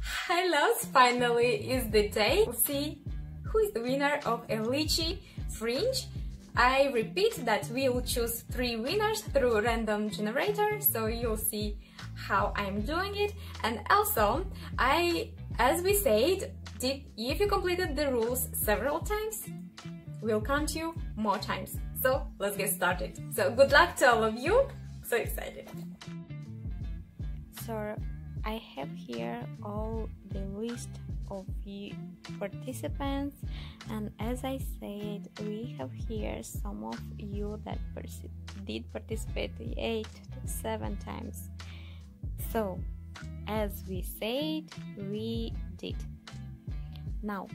Hi loves, finally is the day. We'll see who is the winner of E-litchi fringe. I repeat that we will choose 3 winners through random generator, so you'll see how I'm doing it. And also, as we said, if you completed the rules several times, we'll count you more times. So let's get started. So good luck to all of you. So excited. So I have here all the list of the participants, and as I said, we have here some of you that did participate 8 to 7 times. So as we said, we did. Now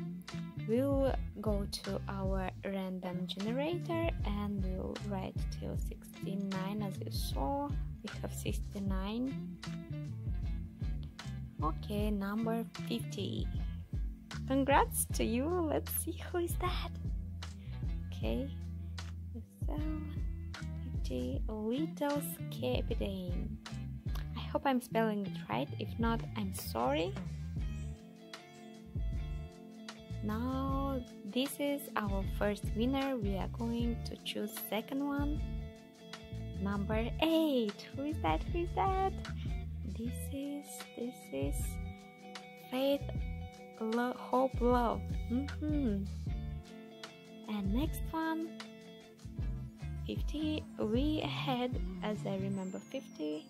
we'll go to our random generator and we'll write till 69. As you saw, we have 69. Okay, number 50. Congrats to you. Let's see who is that. Okay, so 50, little captain. I hope I'm spelling it right. If not, I'm sorry. Now this is our first winner. We are going to choose second one. Number 8. Who is that? Who is that? This is Faith, Hope, Love. And next one, 50. We had, as I remember, 50.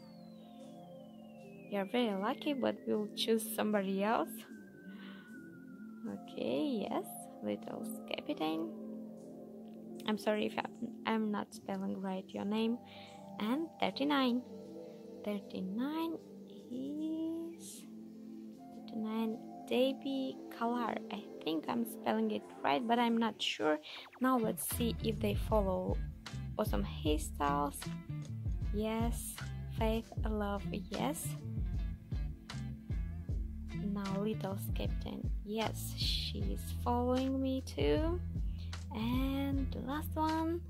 You're very lucky, but we'll choose somebody else. Okay, yes, little captain. I'm sorry if I'm not spelling right your name. And 39. 39 is 39 Debbie Color. I think I'm spelling it right, but I'm not sure. Now let's see if they follow awesome hairstyles. Yes. Faith, Love, yes. Now little captain, yes, she's following me too. And the last one,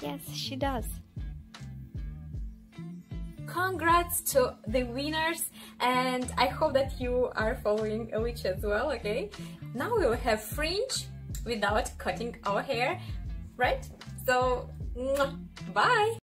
yes, she does. Congrats to the winners, and I hope that you are following E-litchi as well. Okay, now we will have fringe without cutting our hair, right? So bye.